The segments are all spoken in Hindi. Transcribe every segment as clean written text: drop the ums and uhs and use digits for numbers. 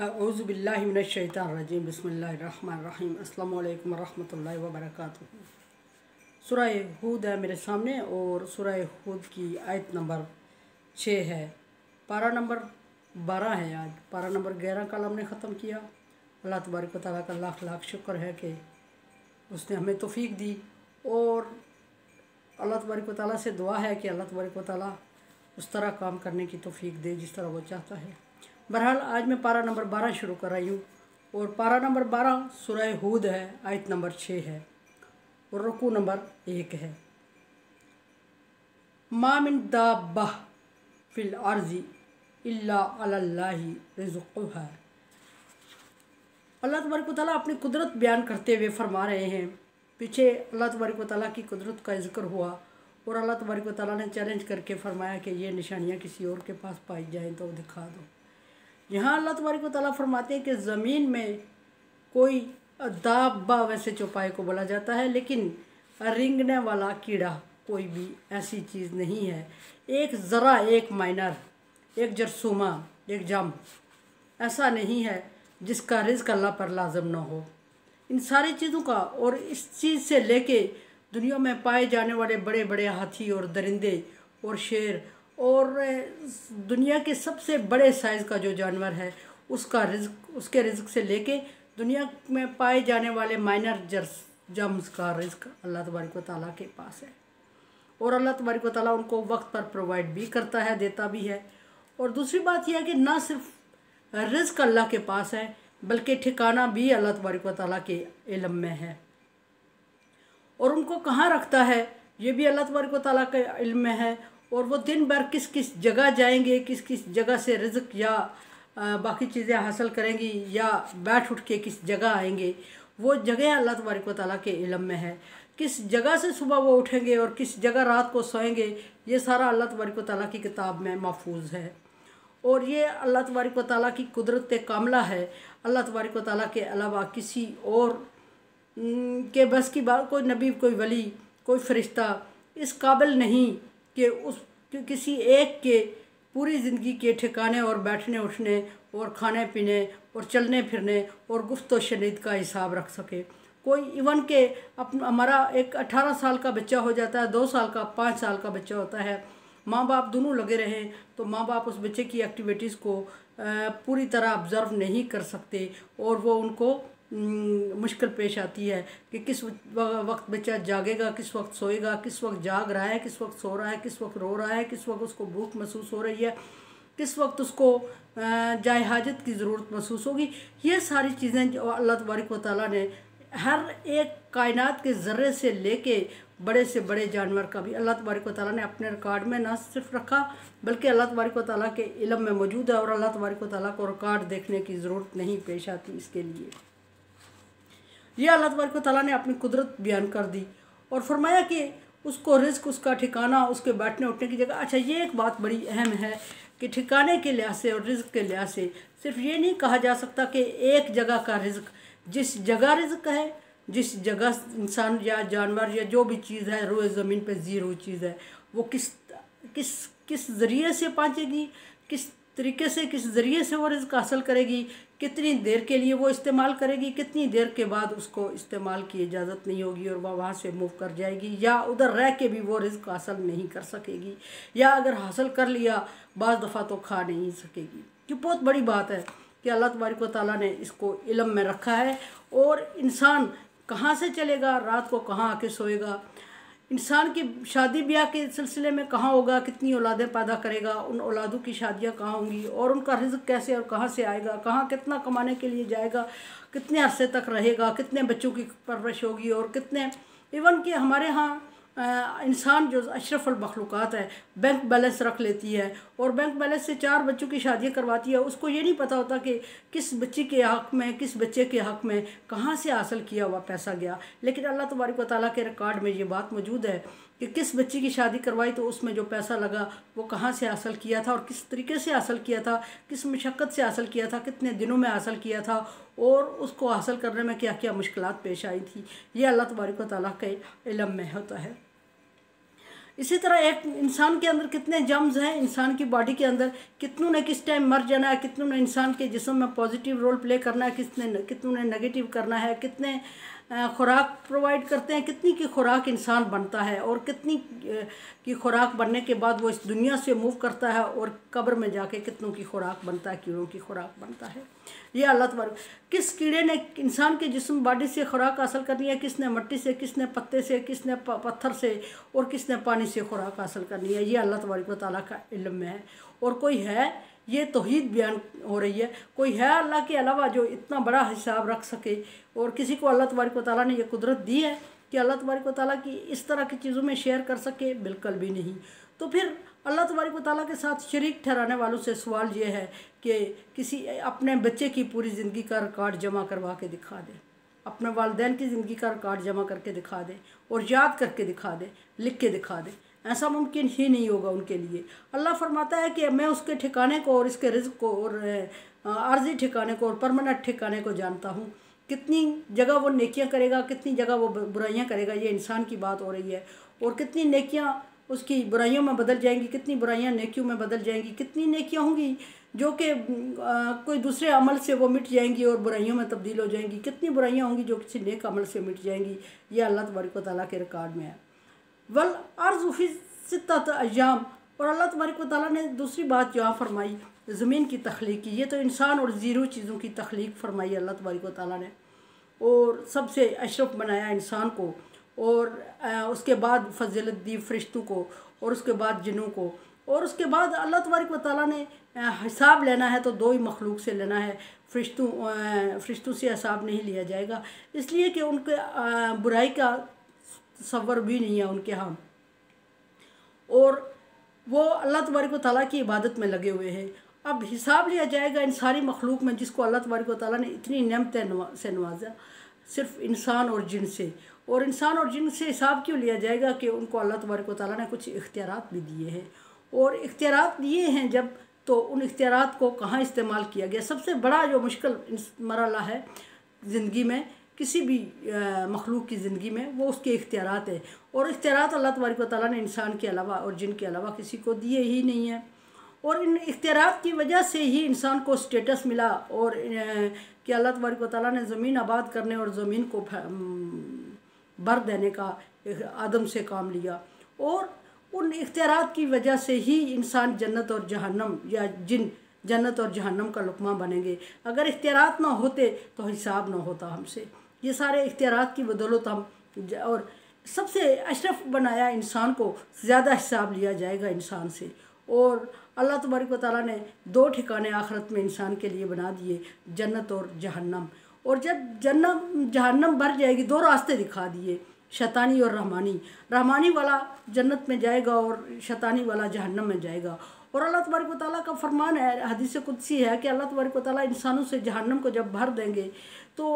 औज़ुबिल्लाहि मिनश्शैतानिर्रजीम बिस्मिल्लाहिर्रहमानिर्रहीम अस्सलामु अलैकुम वरहमतुल्लाहि वबरकातुहू। सूरह हूद है मेरे सामने और सूरह हूद की आयत नंबर 6 है। पारा नंबर 12 है। आज पारा नंबर 11 कल हमने ख़त्म किया। अल्लाह तबारक व तआला का लाख लाख शुक्र है कि उसने हमें तौफीक दी और अल्लाह तबारक व तआला से दुआ है कि अल्लाह तबारक व तआला उस तरह काम करने की तौफीक दे जिस तरह वो चाहता है। बहरहाल आज मैं पारा नंबर 12 शुरू कर रही हूँ और पारा नंबर 12 सूरह हूद है, आयत नंबर 6 है और रुकू नंबर 1 है। मा मिन दाब्बह फिल अर्ज़ि इल्ला अलल्लाहि रिज़्क़ुहा। अल्लाह तबारक व तआला अपनी कुदरत बयान करते हुए फरमा रहे हैं। पीछे अल्लाह तबारक व तआला की कुदरत का जिक्र हुआ और अल्लाह तबारक व तआला ने चैलेंज करके फरमाया कि ये निशानियाँ किसी और के पास पाई जाएँ तो दिखा दो। यहाँ अल्लाह तबारक व तआला फरमाते हैं कि ज़मीन में कोई दाब्बा वैसे चौपाई को बोला जाता है, लेकिन रेंगने वाला कीड़ा कोई भी ऐसी चीज़ नहीं है। एक ज़रा, एक माइनर, एक जरसूमा, एक जम ऐसा नहीं है जिसका रिज़्क़ अल्लाह पर लाजम ना हो। इन सारी चीज़ों का और इस चीज़ से लेके दुनिया में पाए जाने वाले बड़े बड़े हाथी और दरिंदे और शेर और दुनिया के सबसे बड़े साइज़ का जो जानवर है उसका रिज़्क़, उसके रिज़्क़ से लेके दुनिया में पाए जाने वाले माइनर जम्स का रिज़्क़ अल्लाह तबारक व तआला के पास है और अल्लाह तबारक व तआला उनको वक्त पर प्रोवाइड भी करता है, देता भी है। और दूसरी बात यह है कि ना सिर्फ रिज़्क़ अल्लाह के पास है बल्कि ठिकाना भी अल्लाह तबारक व तआला के इल्म में है और उनको कहाँ रखता है ये भी अल्लाह तबारक व तआला के इल्म में है। और वो दिन भर किस किस जगह जाएंगे, किस किस जगह से रिज़्क़ या बाकी चीज़ें हासिल करेंगी या बैठ उठ के किस जगह आएंगे, वो जगह अल्लाह तबारक व तआला के इल्म में है। किस जगह से सुबह वो उठेंगे और किस जगह रात को सोएंगे, ये सारा अल्लाह तबारक व तआला की किताब में महफूज है और ये अल्लाह तबारक व तआला की कुदरत कामिला है। अल्लाह तबारक व तआला के अलावा किसी और के बस की बात, कोई नबी, कोई वली, कोई फ़रिश्ता इस काबिल नहीं कि किसी एक के पूरी ज़िंदगी के ठिकाने और बैठने उठने और खाने पीने और चलने फिरने और गुफ्त व शनीद का हिसाब रख सके। कोई इवन के हमारा एक 18 साल का बच्चा हो जाता है, 2 साल का, 5 साल का बच्चा होता है, माँ बाप दोनों लगे रहें तो माँ बाप उस बच्चे की एक्टिविटीज़ को पूरी तरह ऑब्ज़र्व नहीं कर सकते और वो उनको मुश्किल पेश आती है कि किस वक्त बच्चा जागेगा, किस वक्त सोएगा, किस वक्त जाग रहा है, किस वक्त सो रहा है, किस वक्त रो रहा है, किस वक्त उसको भूख महसूस हो रही है, किस वक्त उसको जाए हाजत की ज़रूरत महसूस होगी। ये सारी चीज़ें जो अल्लाह तबारक व तआला ने हर एक कायनात के ज़र्रे से लेके बड़े से बड़े जानवर का भी अल्लाह तबारक व तआला ने अपने रिकॉर्ड में ना सिर्फ रखा बल्कि अल्लाह तबारक व तआला के इल्म में मौजूद है और अल्लाह तबारक व तआला को रिकॉर्ड देखने की ज़रूरत नहीं पेश आती। इसके लिए यह अल्लाह तबारक व तआला ने अपनी कुदरत बयान कर दी और फरमाया कि उसको रिज़्क़, उसका ठिकाना, उसके बैठने उठने की जगह। अच्छा, ये एक बात बड़ी अहम है कि ठिकाने के लिहाज से और रिज़्क़ के लिहाज से सिर्फ ये नहीं कहा जा सकता कि एक जगह का रिज़्क़, जिस जगह रिज़्क़ है, जिस जगह इंसान या जानवर या जो भी चीज़ है रोए ज़मीन पे जी हुई चीज़ है, वो किस किस किस ज़रिए से पहुँचेगी, किस तरीके से, किस ज़रिए से वो रिज़्क़ हासिल करेगी, कितनी देर के लिए वो इस्तेमाल करेगी, कितनी देर के बाद उसको इस्तेमाल की इजाज़त नहीं होगी और वह वहाँ से मूव कर जाएगी या उधर रह के भी वो रिज़्क़ हासिल नहीं कर सकेगी या अगर हासिल कर लिया बाज़ दफ़ा तो खा नहीं सकेगी। ये बहुत बड़ी बात है कि अल्लाह तबारक व तआला ने इसको इल्म में रखा है। और इंसान कहाँ से चलेगा, रात को कहाँ आके सोएगा, इंसान की शादी ब्याह के सिलसिले में कहाँ होगा, कितनी औलादें पैदा करेगा, उन औलादों की शादियाँ कहाँ होंगी और उनका रिज़्क़ कैसे और कहाँ से आएगा, कहाँ कितना कमाने के लिए जाएगा, कितने अरसे तक रहेगा, कितने बच्चों की परवरिश होगी और कितने इवन कि हमारे यहाँ इंसान जो अशरफुल मखलूक़ात है बैंक बैलेंस रख लेती है और बैंक बैलेंस से 4 बच्चों की शादियाँ करवाती है। उसको ये नहीं पता होता कि किस बच्ची के हक़ में, किस बच्चे के हक़ में कहाँ से हासिल किया हुआ पैसा गया। लेकिन अल्लाह तबारक व तआला के रिकॉर्ड में ये बात मौजूद है कि किस बच्ची की शादी करवाई तो उसमें जो पैसा लगा वो कहाँ से हासिल किया था और किस तरीके से हासिल किया था, किस मशक्क़त से हासिल किया था, कितने दिनों में हासिल किया था और उसको हासिल करने में क्या क्या मुश्किलात पेश आई थी। ये अल्लाह तबारक व तआला के इल्म में होता है। इसी तरह एक इंसान के अंदर कितने जर्म्स हैं, इंसान की बॉडी के अंदर कितनों ने किस टाइम मर जाना है, कितनों ने इंसान के जिस्म में पॉजिटिव रोल प्ले करना है, कितनों ने नेगेटिव करना है, कितने खुराक प्रोवाइड करते हैं, कितनी की खुराक इंसान बनता है और कितनी की खुराक बनने के बाद वो इस दुनिया से मूव करता है और कब्र में जाके कितनों की खुराक बनता है, कीड़ों की खुराक बनता है। ये अल्लाह तबारक, किस कीड़े ने इंसान के जिस्म बॉडी से खुराक हासिल करनी है, किसने मिट्टी से, किसने पत्ते से, किसने पत्थर से और किसने पानी से खुराक हासिल करनी है, ये अल्लाह तबारक व तआला का इल्म में है। और कोई है, ये तौहीद बयान हो रही है, कोई है अल्लाह के अलावा जो इतना बड़ा हिसाब रख सके? और किसी को अल्लाह तबारक व तआला ने ये कुदरत दी है कि अल्लाह तबारक व तआला की इस तरह की चीज़ों में शेयर कर सके? बिल्कुल भी नहीं। तो फिर अल्लाह तबारक व तआला के साथ शरीक ठहराने वालों से सवाल ये है कि किसी अपने बच्चे की पूरी ज़िंदगी का रिकॉर्ड जमा करवा के दिखा दे, अपने वालिदैन की ज़िंदगी का रिकॉर्ड जमा करके दिखा दे और याद करके दिखा दे, लिख के दिखा दे। ऐसा मुमकिन ही नहीं होगा उनके लिए। अल्लाह फरमाता है कि मैं उसके ठिकाने को और इसके रिज़्क़ को और आर्जी ठिकाने को और परमानेंट ठिकाने को जानता हूँ। कितनी जगह वो नेकियां करेगा, कितनी जगह वो बुराइयां करेगा, ये इंसान की बात हो रही है। और कितनी नेकियां उसकी बुराइयों में बदल जाएंगी, कितनी बुराइयां नेकियों में बदल जाएंगी, कितनी नेकियां होंगी जो कि कोई दूसरे अमल से वो मिट जाएंगी और बुराइयों में तब्दील हो जाएंगी, कितनी बुराइयां होंगी जो किसी नेक अमल से मिट जाएंगी। ये अल्लाह तबारक व तआला के रिकॉर्ड में है। वल अर्ज़ फ़ी सित्तत अय्याम, और अल्लाह तबारक व तआला ने दूसरी बात यहाँ फरमाई, ज़मीन की तख्लीक की। ये तो इंसान और ज़ीरो चीज़ों की तख्लीक फरमाई अल्लाह तबारक व तआला ने, और सबसे अशरफ बनाया इंसान को, और उसके बाद फजीलत दी फरिश्तों को, और उसके बाद जिन्नों को, और उसके बाद अल्लाह तबारक व तआला ने हिसाब लेना है तो दो ही मखलूक से लेना है। फरिश्तों से हिसाब नहीं लिया जाएगा, इसलिए कि उनके बुराई का तसव्वुर भी नहीं है उनके यहाँ, और वो अल्लाह तबारक व तआला की इबादत में लगे हुए हैं। अब हिसाब लिया जाएगा इन सारी मखलूक में जिसको अल्लाह तबारक व तआला ने इतनी नेमतें से नवाजा, सिर्फ इंसान और जिन से। और इंसान और जिन से हिसाब क्यों लिया जाएगा कि उनको अल्लाह तबारक व तआला ने कुछ इख्तियारात भी दिए हैं, और इख्तियारात दिए हैं जब, तो उन इख्तियारात को कहाँ इस्तेमाल किया गया। सबसे बड़ा जो मुश्किल मरहला है ज़िंदगी में, किसी भी मखलूक की ज़िंदगी में, वो उसके इख्तियारात है। और इख्तियारात अल्लाह तबारक व तआला ने इंसान के अलावा और जिन के अलावा किसी को दिए ही नहीं है। और इन इख्तियारात की वजह से ही इंसान को स्टेटस मिला, और कि अल्लाह तबारक व तआला ने ज़मीन आबाद करने और ज़मीन को भर देने का आदम से काम लिया, और उन इख्तियारात की वजह से ही इंसान जन्नत और जहन्नम, या जिन जन्नत और जहन्नम का लुक़मा बनेंगे। अगर इख्तियारात ना होते तो हिसाब ना होता हमसे। ये सारे इख्तियारात की बदौलत हम, और सबसे अशरफ बनाया इंसान को, ज़्यादा हिसाब लिया जाएगा इंसान से। और अल्लाह तबारक व तआला ने दो ठिकाने आखिरत में इंसान के लिए बना दिए, जन्नत और जहन्नम। और जब जन्नत जहन्नम भर जाएगी, दो रास्ते दिखा दिए, शैतानी और रहमानी। रहमानी वाला जन्नत में जाएगा और शैतानी वाला जहन्नम में जाएगा। और अल्लाह तबारक व तआला का फरमान है, हदीस कुदसी है, कि अल्लाह तबारक व तआला इंसानों से जहन्नम को जब भर देंगे तो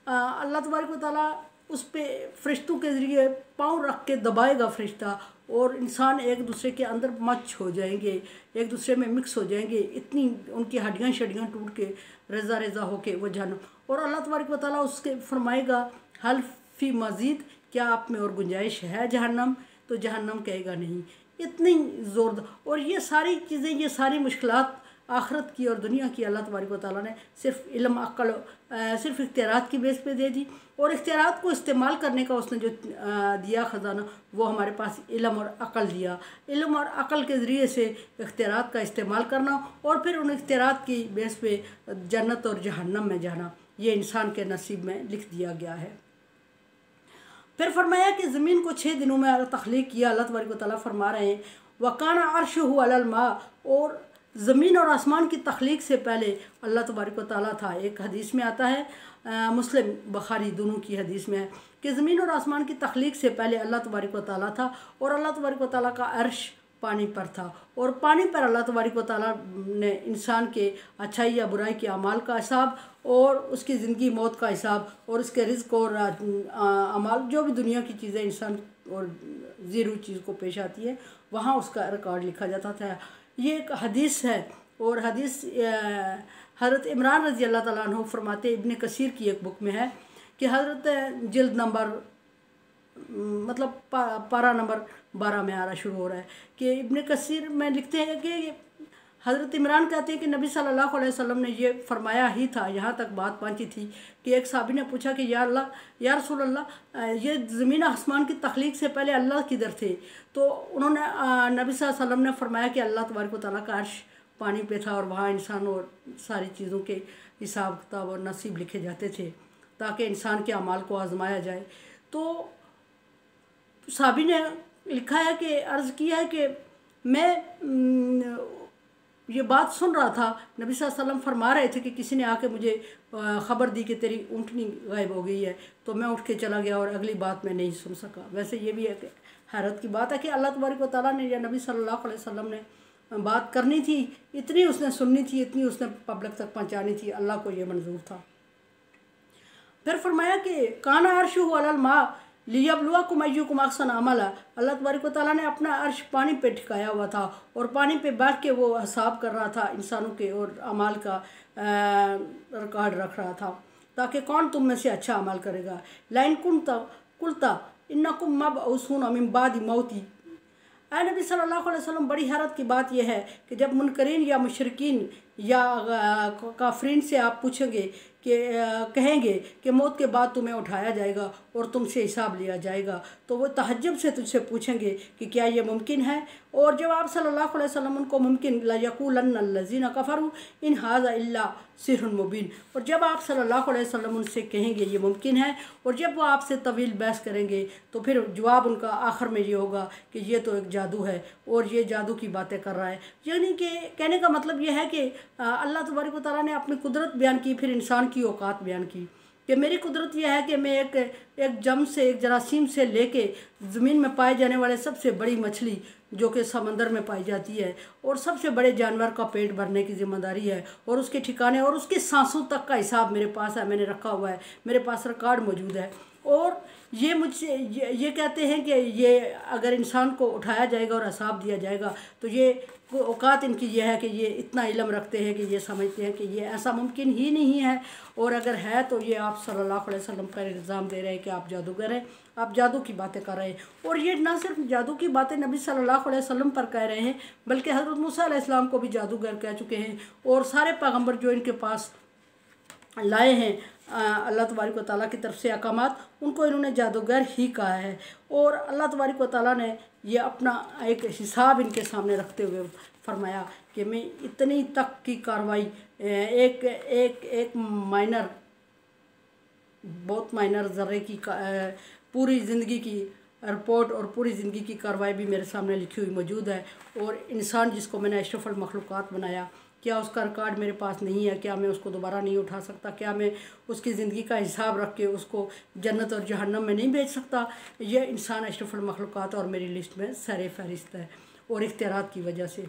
अल्लाह तबारक व तआला उस पर फरिश्तों के ज़रिए पाँव रख के दबाएगा फरिश्ता, और इंसान एक दूसरे के अंदर मच हो जाएंगे, एक दूसरे में मिक्स हो जाएंगे, इतनी उनकी हड्डियाँ शड्डियाँ टूट के रेज़ा रेज़ा होके वो जहन्नम। और अल्लाह तबारक व तआला उसके फरमाएगा, हल फी मज़ीद, क्या आप में और गुंजाइश है जहन्नम? तो जहन्नम कहेगा नहीं। इतनी ज़ोरदार, और ये सारी चीज़ें, ये सारी मुश्किलात आखिरत की और दुनिया की अल्लाह तबारक व तआला ने सिर्फ इल्म अक्ल, सिर्फ इख्तियारात की बेस पे दे दी। और इख्तियारात को इस्तेमाल करने का उसने जो दिया ख़जाना, वो हमारे पास इल्म और अक्ल दिया। इल्म और अक्ल के ज़रिए से इख्तियारात का इस्तेमाल करना, और फिर उन इख्तियारात की बेस पे जन्नत और जहन्नम में जाना, ये इंसान के नसीब में लिख दिया गया है। फिर फरमाया कि ज़मीन को 6 दिनों में तख्लीक किया। अल्लाह तबारक व तआला फरमा रहे हैं, वकाना अर्शुहु अलल मा, और ज़मीन और आसमान की तख्लीक से पहले अल्लाह तबारक व तआला था। एक हदीस में आता है, मुस्लिम बुखारी दोनों की हदीस में है, कि ज़मीन और आसमान की तख्लीक से पहले अल्लाह तबारक व तआला था, और अल्लाह तबारक व तआला का अर्श पानी पर था, और पानी पर अल्लाह तबारक व तआला ने इंसान के अच्छाई या बुराई के अमाल का हिसाब, और उसकी ज़िंदगी मौत का हिसाब, और उसके रिज़्क़ और अमाल, जो भी दुनिया की चीज़ें इंसान और ज़ीरो चीज़ को पेश आती है, वहाँ उसका रिकॉर्ड लिखा जाता था। ये एक हदीस है, और हदीस हज़रत इमरान रज़ी अल्लाह तआला अन्हु फरमाते, इब्न कसीर की एक बुक में है, कि हज़रत जिल्द नंबर मतलब पारा नंबर 12 में आ रहा शुरू हो रहा है कि इब्ने कसीर में लिखते हैं कि हज़रत इमरान कहते हैं कि नबी सल्लल्लाहु अलैहि वसल्लम ने ये फरमाया ही था। यहाँ तक बात पहुँची थी कि एक साहबी ने पूछा कि या अल्लाह, या रसूल अल्लाह, ये ज़मीन आसमान की तख्लीक से पहले अल्लाह किधर थे? तो उन्होंने नबी सल्लल्लाहु अलैहि वसल्लम ने फरमाया कि अल्लाह तबारक व तआला का अर्श पानी पे था और वहाँ इंसान और सारी चीज़ों के हिसाब किताब और नसीब लिखे जाते थे ताकि इंसान के अमाल को आजमाया जाए। तो साहबी ने लिखा है कि अर्ज़ किया है कि मैं ये बात सुन रहा था, नबी सल्लल्लाहु अलैहि वसल्लम फरमा रहे थे कि किसी ने आके मुझे ख़बर दी कि तेरी ऊँटनी गायब हो गई है, तो मैं उठ के चला गया और अगली बात मैं नहीं सुन सका। वैसे ये भी एक हैरत की बात है कि अल्लाह तबारक व तआला ने या नबी सल्लल्लाहु अलैहि वसल्लम ने बात करनी थी, इतनी उसने सुननी थी, इतनी उसने पब्लिक तक पहुँचानी थी, अल्लाह को ये मंजूर था। फिर फरमाया कि काना अर्शुहु अलल मा लियब्लुवकुम अय्युकुम अहसनु अमला। अल्लाह तबारक व तआला ने अपना अर्श पानी पे ठिकाया हुआ था और पानी पे बैठ के वो हिसाब कर रहा था इंसानों के और अमाल का रिकॉर्ड रख रहा था ताकि कौन तुम में से अच्छा अमल करेगा। लाइन कुलता इन्नकुम मबऊसून मिन बादि मौती। ऐ नबी सल्लल्लाहु अलैहि वसल्लम, बड़ी हैरत की बात यह है कि जब मुनकरीन या मुशरिकीन या काफरीन से आप पूछेंगे कि कहेंगे कि मौत के बाद तुम्हें उठाया जाएगा और तुमसे हिसाब लिया जाएगा, तो वो तहज्जुब से तुझसे पूछेंगे कि क्या ये मुमकिन है। और जब आप सल्लल्लाहु अलैहि वसल्लम उनको मुमकिन ला यक़ूलन्ना अल्लज़ीना कफ़रू इन हाज़ा इल्ला सिहरुन मुबीन, और जब आप सल्लल्लाहु अलैहि वसल्लम उनसे कहेंगे ये मुमकिन है और जब वो आपसे तवील बहस करेंगे तो फिर जवाब उनका आखिर में ये होगा कि ये तो एक जादू है और ये जादू की बातें कर रहा है। यानी कि कहने का मतलब ये है कि अल्लाह तबारक व तआला ने अपनी कुदरत बयान की, फिर इंसान की औकात बयान की कि मेरी कुदरत यह है कि मैं एक जम से, एक जरासीम से लेके ज़मीन में पाए जाने वाले सबसे बड़ी मछली जो कि समंदर में पाई जाती है और सबसे बड़े जानवर का पेट भरने की ज़िम्मेदारी है और उसके ठिकाने और उसके सांसों तक का हिसाब मेरे पास है, मैंने रखा हुआ है, मेरे पास रिकॉर्ड मौजूद है। और ये मुझसे ये कहते हैं कि ये अगर इंसान को उठाया जाएगा और हिसाब दिया जाएगा तो ये औकात इनकी ये है कि ये इतना इल्म रखते हैं कि ये समझते हैं कि ये ऐसा मुमकिन ही नहीं है, और अगर है तो ये आप सल्लल्लाहु अलैहि वसल्लम पर इल्ज़ाम दे रहे हैं कि आप जादूगर हैं, आप जादू की बातें कर रहे हैं। और ये ना सिर्फ जादू की बातें नबी सल्लल्लाहु अलैहि वसल्लम पर कह रहे हैं बल्कि हज़रत मूसा अलैहिस्सलाम को भी जादूगर कह चुके हैं और सारे पैगम्बर जो इनके पास लाए हैं अल्लाह तबारक व तआला की तरफ से अहकामात, उनको इन्होंने जादूगर ही कहा है। और अल्लाह तबारक व तआला ने ये अपना एक हिसाब इनके सामने रखते हुए फरमाया कि मैं इतनी तक की कार्रवाई एक एक एक माइनर, बहुत माइनर ज़र्रे की पूरी ज़िंदगी की रिपोर्ट और पूरी ज़िंदगी की कार्रवाई भी मेरे सामने लिखी हुई मौजूद है। और इंसान जिसको मैंने अशरफुल मखलूक़ात बनाया, क्या उसका रिकॉर्ड मेरे पास नहीं है? क्या मैं उसको दोबारा नहीं उठा सकता? क्या मैं उसकी ज़िंदगी का हिसाब रख के उसको जन्नत और जहन्नम में नहीं भेज सकता? यह इंसान अशरफुल मखलूक़ात और मेरी लिस्ट में सर फहरिस्त है। और इख्तियारात की वजह से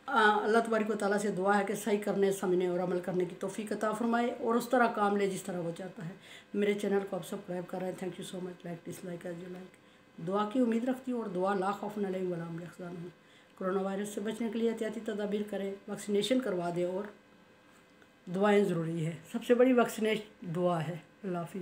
अल्लाह तबारक व तआला से दुआ है कि सही करने, समझने और अमल करने की तौफीक अता फरमाए और उस तरह काम ले जिस तरह वो चाहता है। मेरे चैनल को आप सब्सक्राइब कर रहे हैं, thank you so much. Like dislike as you like. दुआ की उम्मीद रखती हूँ और दुआ ला खौफुन अलैहिम वला हुम यहज़नून। कोरोना वायरस से बचने के लिए एहतियाती तदाबीर करें, वैक्सीनेशन करवा दें और दुआएं ज़रूरी है। सबसे बड़ी वैक्सीनेशन दुआ है। अल्लाह हाफ़िज़।